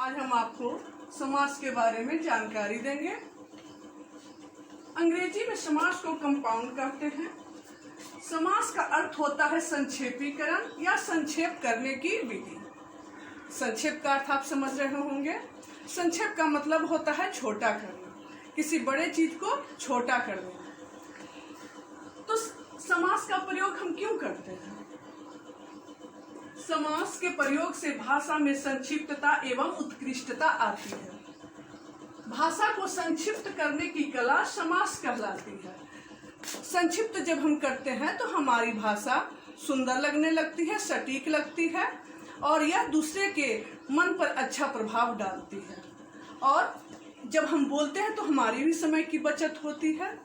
आज हम आपको समास के बारे में जानकारी देंगे। अंग्रेजी में समास को कंपाउंड कहते हैं। समास का अर्थ होता है संक्षेपीकरण या संक्षेप करने की विधि। संक्षेप का अर्थ आप समझ रहे होंगे। संक्षेप का मतलब होता है छोटा करना, किसी बड़े चीज को छोटा कर देना। तो समास का प्रयोग हम क्यों करते हैं? समास के प्रयोग से भाषा में संक्षिप्तता एवं उत्कृष्टता आती है। भाषा को संक्षिप्त करने की कला समास कहलाती है। संक्षिप्त जब हम करते हैं तो हमारी भाषा सुंदर लगने लगती है, सटीक लगती है और यह दूसरे के मन पर अच्छा प्रभाव डालती है। और जब हम बोलते हैं तो हमारी भी समय की बचत होती है,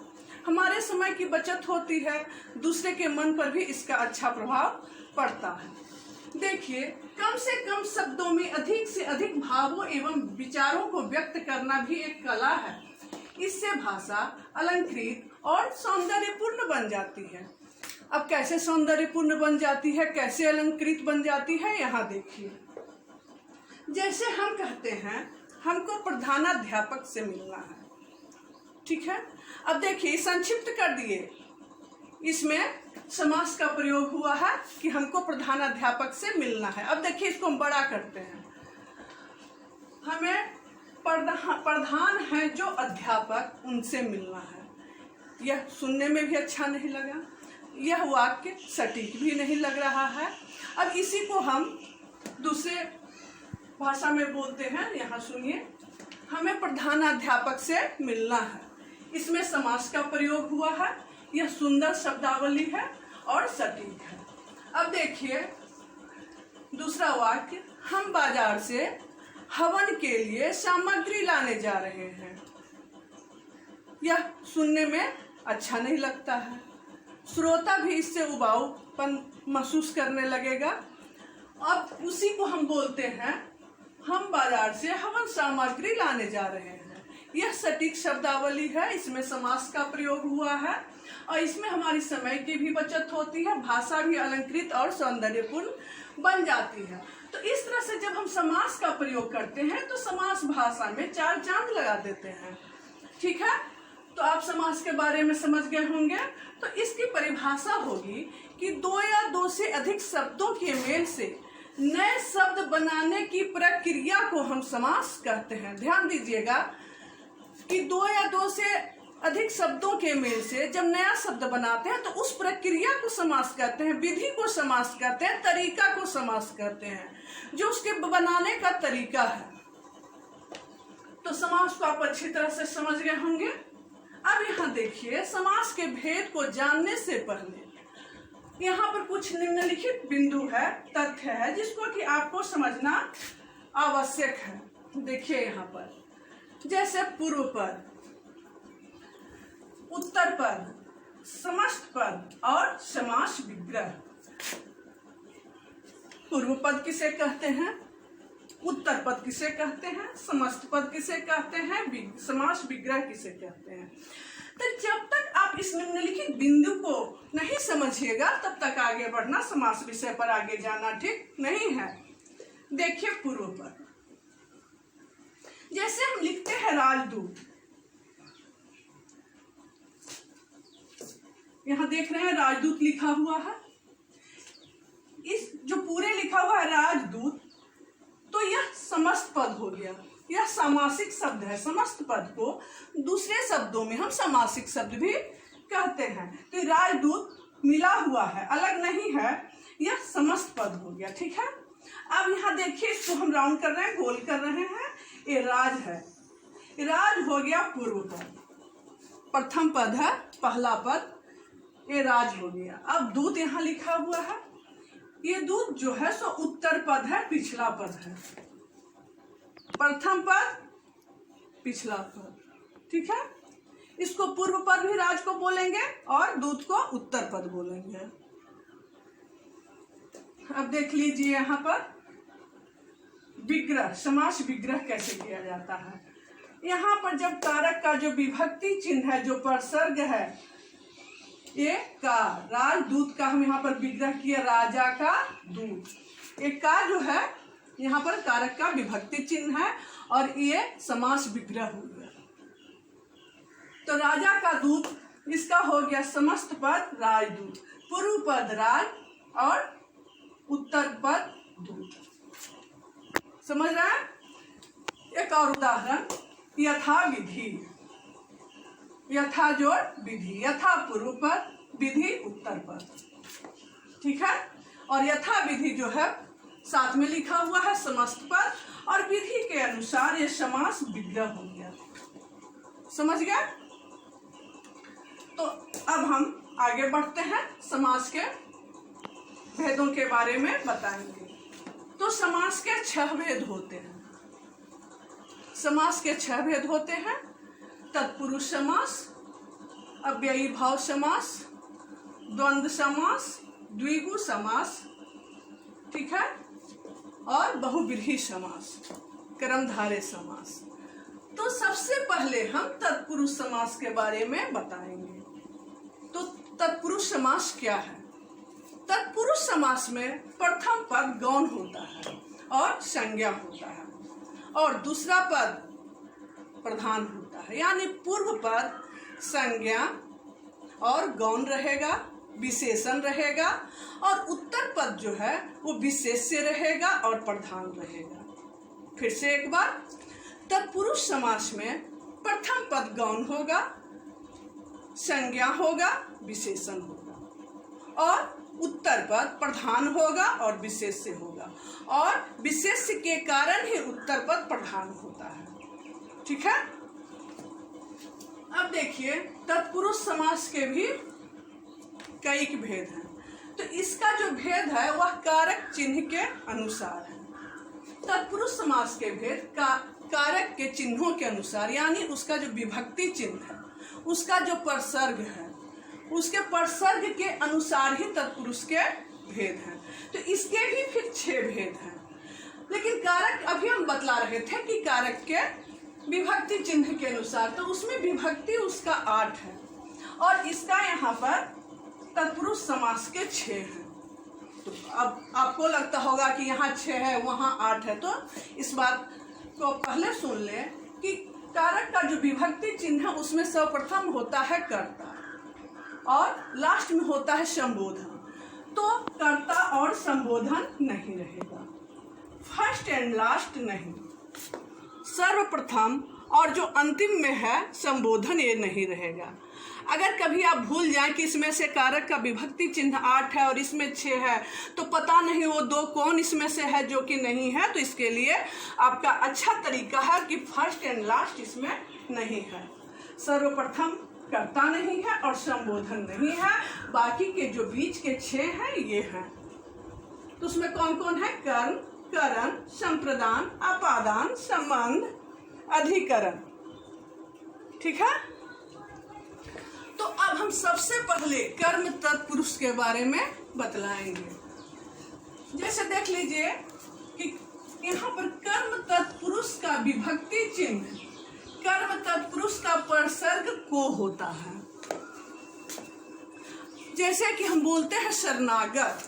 हमारे समय की बचत होती है, दूसरे के मन पर भी इसका अच्छा प्रभाव पड़ता है। देखिए, कम से कम शब्दों में अधिक से अधिक भावों एवं विचारों को व्यक्त करना भी एक कला है। इससे भाषा अलंकृत और सौंदर्यपूर्ण बन जाती है। अब कैसे सौंदर्यपूर्ण बन जाती है, कैसे अलंकृत बन जाती है, यहाँ देखिए। जैसे हम कहते हैं हमको प्रधानाध्यापक से मिलना है, ठीक है। अब देखिए, संक्षिप्त कर दिए, इसमें समास का प्रयोग हुआ है कि हमको प्रधानाध्यापक से मिलना है। अब देखिए, इसको हम बड़ा करते हैं। हमें प्रधान है जो अध्यापक, उनसे मिलना है। यह सुनने में भी अच्छा नहीं लगा, यह वाक्य सटीक भी नहीं लग रहा है। अब इसी को हम दूसरे भाषा में बोलते हैं। यहाँ सुनिए, हमें प्रधानाध्यापक से मिलना है। इसमें समास का प्रयोग हुआ है। यह सुंदर शब्दावली है और सटीक है। अब देखिए दूसरा वाक्य, हम बाजार से हवन के लिए सामग्री लाने जा रहे हैं। यह सुनने में अच्छा नहीं लगता है, श्रोता भी इससे उबाऊपन महसूस करने लगेगा। अब उसी को हम बोलते हैं हम बाजार से हवन सामग्री लाने जा रहे हैं। यह सटीक शब्दावली है, इसमें समास का प्रयोग हुआ है और इसमें हमारी समय की भी बचत होती है, भाषा भी अलंकृत और सौंदर्यपूर्ण बन जाती है। तो इस तरह से जब हम समास का प्रयोग करते हैं तो समास भाषा में चार चांद लगा देते हैं, ठीक है। तो आप समास के बारे में समझ गए होंगे। तो इसकी परिभाषा होगी कि दो या दो से अधिक शब्दों के मेल से नए शब्द बनाने की प्रक्रिया को हम समास कहते हैं। ध्यान दीजिएगा कि दो या दो से अधिक शब्दों के मेल से जब नया शब्द बनाते हैं तो उस प्रक्रिया को समास कहते हैं, विधि को समास कहते हैं, तरीका को समास कहते हैं, जो उसके बनाने का तरीका है। तो समास को आप अच्छी तरह से समझ गए होंगे। अब यहाँ देखिए, समास के भेद को जानने से पहले यहाँ पर कुछ निम्नलिखित बिंदु है, तथ्य है, जिसको कि आपको समझना आवश्यक है। देखिए यहाँ पर, जैसे पूर्व पद, उत्तर पद, समस्त पद और समास विग्रह। पूर्व पद किसे कहते हैं, उत्तर पद किसे कहते हैं, समस्त पद किसे कहते हैं, समास विग्रह किसे कहते हैं। तो जब तक आप इस निम्नलिखित बिंदु को नहीं समझिएगा तब तक आगे बढ़ना, समास विषय पर आगे जाना ठीक नहीं है। देखिए पूर्व पद, जैसे हम लिखते हैं राजदूत, यहाँ देख रहे हैं राजदूत लिखा हुआ है। इस जो पूरे लिखा हुआ है राजदूत, तो यह समस्त पद हो गया, यह सामासिक शब्द है। समस्त पद को दूसरे शब्दों में हम सामासिक शब्द भी कहते हैं। तो राजदूत मिला हुआ है, अलग नहीं है, यह समस्त पद हो गया, ठीक है। अब यहाँ देखिए, इसको हम राउंड कर रहे हैं, गोल कर रहे हैं। ये राज है, राज हो गया पूर्व पद, प्रथम पद है, पहला पद, ये राज हो गया। अब दूत यहाँ लिखा हुआ है, ये दूत जो है सो उत्तर पद है, पिछला पद है। प्रथम पद, पिछला पद, ठीक है। इसको पूर्व पद भी राज को बोलेंगे और दूत को उत्तर पद बोलेंगे। अब देख लीजिए यहाँ पर विग्रह, समास विग्रह कैसे किया जाता है। यहाँ पर जब कारक का जो विभक्ति चिन्ह है, जो प्रसर्ग है, ये का, राजदूत का हम यहाँ पर विग्रह किया, राजा का दूत। एक का जो है यहाँ पर कारक का विभक्ति चिन्ह है और ये समास विग्रह हो गया। तो राजा का दूत, इसका हो गया समस्त पद राजदूत, पूर्व पद राज और उत्तर पद दूत। समझ रहे हैं? एक और उदाहरण, यथा विधि, यथा जोड़ विधि, यथा पूर्व पद, विधि उत्तर पद। ठीक है। और यथा विधि जो है साथ में लिखा हुआ है समस्त पद, और विधि के अनुसार ये समास विग्रह हो गया। समझ गए? तो अब हम आगे बढ़ते हैं, समास के भेदों के बारे में बताएंगे। तो समास के 6 भेद होते हैं। समास के 6 भेद होते हैं। तत्पुरुष समास, अव्ययी भाव समास, द्वंद्व समास, द्विगु समास, ठीक है, और बहुव्रीहि समास, कर्मधारय समास। तो सबसे पहले हम तत्पुरुष समास के बारे में बताएंगे। तो तत्पुरुष समास क्या है? तत्पुरुष समास में प्रथम पद गौण होता है और संज्ञा होता है, और दूसरा पद प्रधान होता है। यानी पूर्व पद संज्ञा और गौण रहेगा, विशेषण रहेगा, और उत्तर पद जो है वो विशेष्य रहेगा और प्रधान रहेगा। फिर से एक बार, तत्पुरुष समास में प्रथम पद गौण होगा, संज्ञा होगा, विशेषण होगा, और उत्तर पद प्रधान होगा और विशेष्य होगा, और विशेष्य के कारण ही उत्तर पद प्रधान होता है। ठीक है। अब देखिए, तत्पुरुष समास के भी कई भेद हैं। तो इसका जो भेद है वह कारक चिन्ह के अनुसार है। तत्पुरुष समास के भेद कारक के चिन्हों के अनुसार, यानी उसका जो विभक्ति चिन्ह है, उसका जो प्रसर्ग है, उसके प्रसर्ग के अनुसार ही तत्पुरुष के भेद हैं। तो इसके भी फिर 6 भेद हैं। लेकिन कारक अभी हम बतला रहे थे कि कारक के विभक्ति चिन्ह के अनुसार, तो उसमें विभक्ति उसका 8 है, और इसका यहाँ पर तत्पुरुष समास के 6 हैं। तो अब आपको लगता होगा कि यहाँ 6 है वहाँ 8 है, तो इस बात को पहले सुन ले कि कारक का जो विभक्ति चिन्ह है उसमें सर्वप्रथम होता है कर्ता और लास्ट में होता है संबोधन। तो कर्ता और संबोधन नहीं रहेगा, फर्स्ट एंड लास्ट नहीं, सर्वप्रथम और जो अंतिम में है संबोधन, ये नहीं रहेगा। अगर कभी आप भूल जाएं कि इसमें से कारक का विभक्ति चिन्ह 8 है और इसमें 6 है, तो पता नहीं वो 2 कौन इसमें से है जो कि नहीं है, तो इसके लिए आपका अच्छा तरीका है कि फर्स्ट एंड लास्ट इसमें नहीं है, सर्वप्रथम कर्ता नहीं है और संबोधन नहीं है, बाकी के जो बीच के 6 हैं ये हैं। तो उसमें कौन कौन है? कर्म, करण, संप्रदान, अपादान, संबंध, अधिकरण। ठीक है। तो अब हम सबसे पहले कर्म तत्पुरुष के बारे में बतलाएंगे। जैसे देख लीजिए कि यहाँ पर कर्म तत्पुरुष का विभक्ति चिन्ह, कर्म तत्पुरुष का प्रसर्ग को होता है। जैसे कि हम बोलते हैं शरणागत,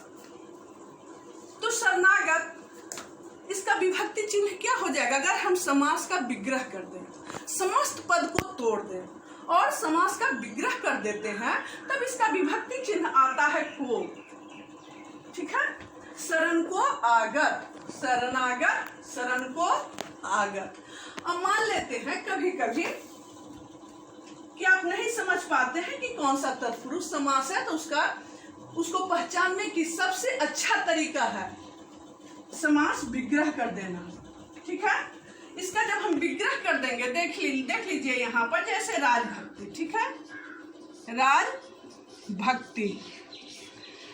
तो शरणागत इसका विभक्ति चिन्ह क्या हो जाएगा? अगर हम समास का विग्रह कर दें, समस्त पद को तोड़ दें और समास का विग्रह कर देते हैं, तब इसका विभक्ति चिन्ह आता है को। ठीक है। शरण को आगत, शरणागत, शरण को आगत। अब मान लेते हैं कभी कभी कि आप नहीं समझ पाते हैं कि कौन सा तत्पुरुष समास है, तो उसको पहचानने की सबसे अच्छा तरीका है समास विग्रह कर देना। ठीक है। इसका जब हम विग्रह कर देंगे, देख लीजिए यहाँ पर, जैसे राजभक्ति। ठीक है, राजभक्ति।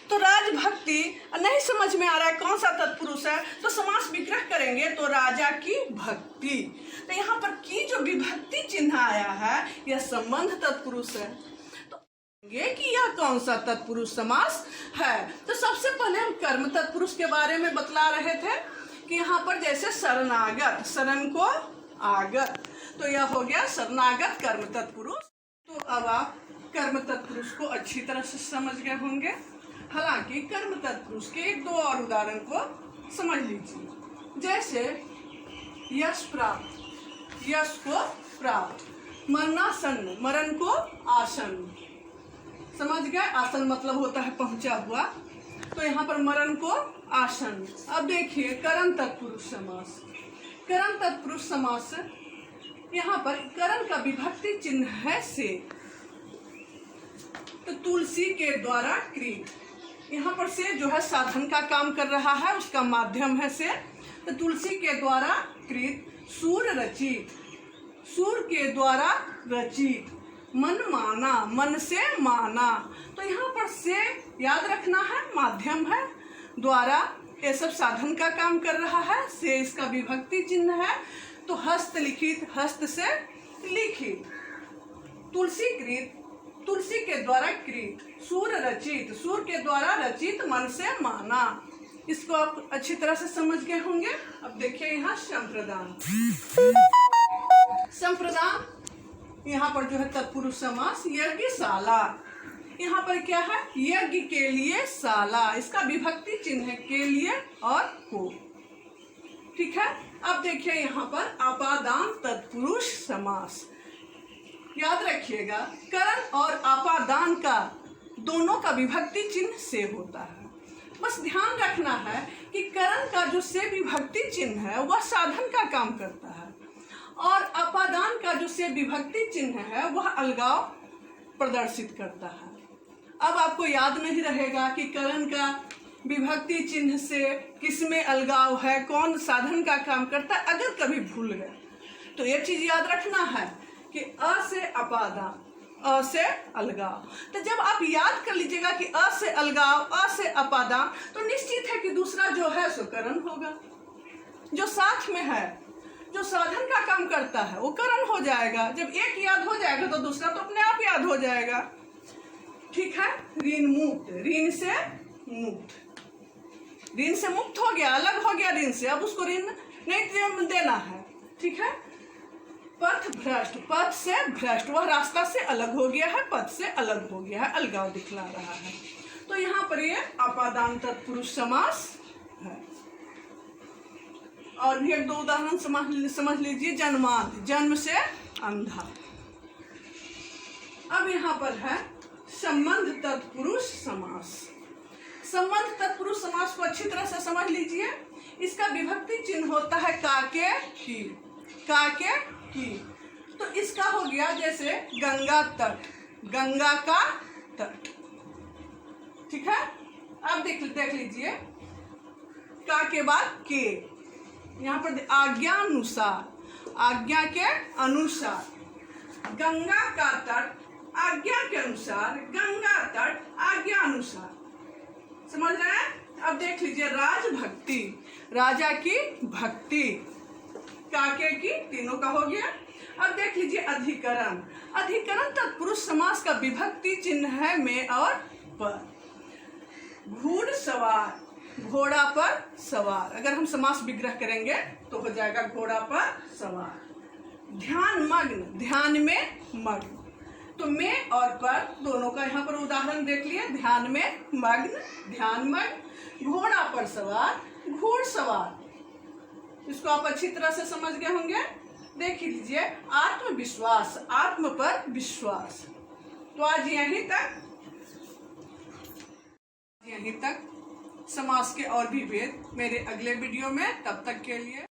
तो राजभक्ति नहीं समझ में आ रहा है कौन सा तत्पुरुष है, तो समास विग्रह करेंगे तो राजा की भक्ति। तो यहाँ पर की जो विभक्ति चिन्ह आया है यह संबंध तत्पुरुष है। तो ये कि यह कौन सा तत्पुरुष समास है। तो सबसे पहले हम कर्म तत्पुरुष के बारे में बतला रहे थे कि यहाँ पर जैसे शरणागत, शरण को आगत, तो यह हो गया शरणागत कर्म तत्पुरुष। तो अब आप कर्म तत्पुरुष को अच्छी तरह से समझ गए होंगे। हालांकि कर्म तत्पुरुष के 1-2 और उदाहरण को समझ लीजिए। जैसे यश प्राप्त, यश को प्राप्त, मरणासन्न, मरण को आसन्न। समझ गए? आसन मतलब होता है पहुंचा हुआ, तो यहाँ पर मरण को आसन्न। अब देखिए करण तत्पुरुष समास। करण तत्पुरुष समास, यहाँ पर करण का विभक्ति चिन्ह है से, तो तुलसी के द्वारा कृत। यहाँ पर से जो है साधन का काम कर रहा है, उसका माध्यम है से, तो तुलसी के द्वारा कृत, सूर रचित, सूर के द्वारा रचित, मन माना, मन से माना। तो यहाँ पर से याद रखना है, माध्यम है, द्वारा, ये सब साधन का काम कर रहा है, से इसका विभक्ति चिन्ह है, तो हस्त लिखित, हस्त से लिखित, तुलसी कृत, तुलसी के द्वारा कृत, सूर रचित, सूर के द्वारा रचित, मन से माना। इसको आप अच्छी तरह से समझ गए होंगे। अब देखिए यहाँ संप्रदान। संप्रदान यहाँ पर जो है तत्पुरुष समास, यज्ञशाला। यहाँ पर क्या है? यज्ञ के लिए शाला, इसका विभक्ति चिन्ह है के लिए और को। ठीक है। अब देखिए यहाँ पर आपादान तत्पुरुष समास। याद रखिएगा करण और आपादान का दोनों का विभक्ति चिन्ह से होता है। बस ध्यान रखना है कि करण का जो से विभक्ति चिन्ह है वह साधन का काम करता है, और अपादान का जो से विभक्ति चिन्ह है वह अलगाव प्रदर्शित करता है। अब आपको याद नहीं रहेगा कि करण का विभक्ति चिन्ह से किसमें अलगाव है, कौन साधन का काम करता है। अगर कभी भूल गए तो ये चीज याद रखना है कि अ से अपादान, अ से अलगाव। तो जब आप याद कर लीजिएगा कि अ से अलगाव, अ से अपादान, तो निश्चित है कि दूसरा जो है सो करण होगा। जो साथ में है, जो साधन का काम करता है, वो करण हो जाएगा। जब एक याद हो जाएगा तो दूसरा तो अपने आप याद हो जाएगा। ठीक है। ऋण मुक्त, ऋण से मुक्त, ऋण से मुक्त हो गया, अलग हो गया ऋण से, अब उसको ऋण नहीं देना है। ठीक है। पथ भ्रष्ट, पथ से भ्रष्ट, वह रास्ता से अलग हो गया है, पथ से अलग हो गया है, अलगाव दिखला रहा है। तो यहाँ पर ये आपादान तत्पुरुष समास है। और भी एक दो उदाहरण समझ लीजिए। जन्मांध, जन्म से अंधा। अब यहाँ पर है संबंध तत्पुरुष समास। संबंध तत्पुरुष समास को अच्छी तरह से समझ लीजिए। इसका विभक्ति चिन्ह होता है काके की, काके की। तो इसका हो गया जैसे गंगा तट, गंगा का तट। ठीक है। अब देख लीजिए का के बाद के, यहाँ पर आज्ञानुसार, आज्ञा के अनुसार, गंगा का तट, आज्ञा के अनुसार, गंगा तट, आज्ञा अनुसार। समझ रहे हैं? अब देख लीजिए राजभक्ति, राजा की भक्ति, काके की, तीनों का हो गया। अब देख लीजिए अधिकरण, अधिकरण तत्पुरुष समास का विभक्ति चिन्ह है में और पर। घुड़सवार, घोड़ा पर सवार, अगर हम समास विग्रह करेंगे तो हो जाएगा घोड़ा पर सवार। ध्यान मग्न, ध्यान में मग्न, तो में और पर दोनों का यहाँ पर उदाहरण देख लिए। ध्यान में मग्न, ध्यान मग्न, घोड़ा पर सवार, घुड़सवार। इसको आप अच्छी तरह से समझ गए होंगे। देख लीजिए आत्मविश्वास, आत्म पर विश्वास। तो आज यहीं तक समास के और भी वेद मेरे अगले वीडियो में। तब तक के लिए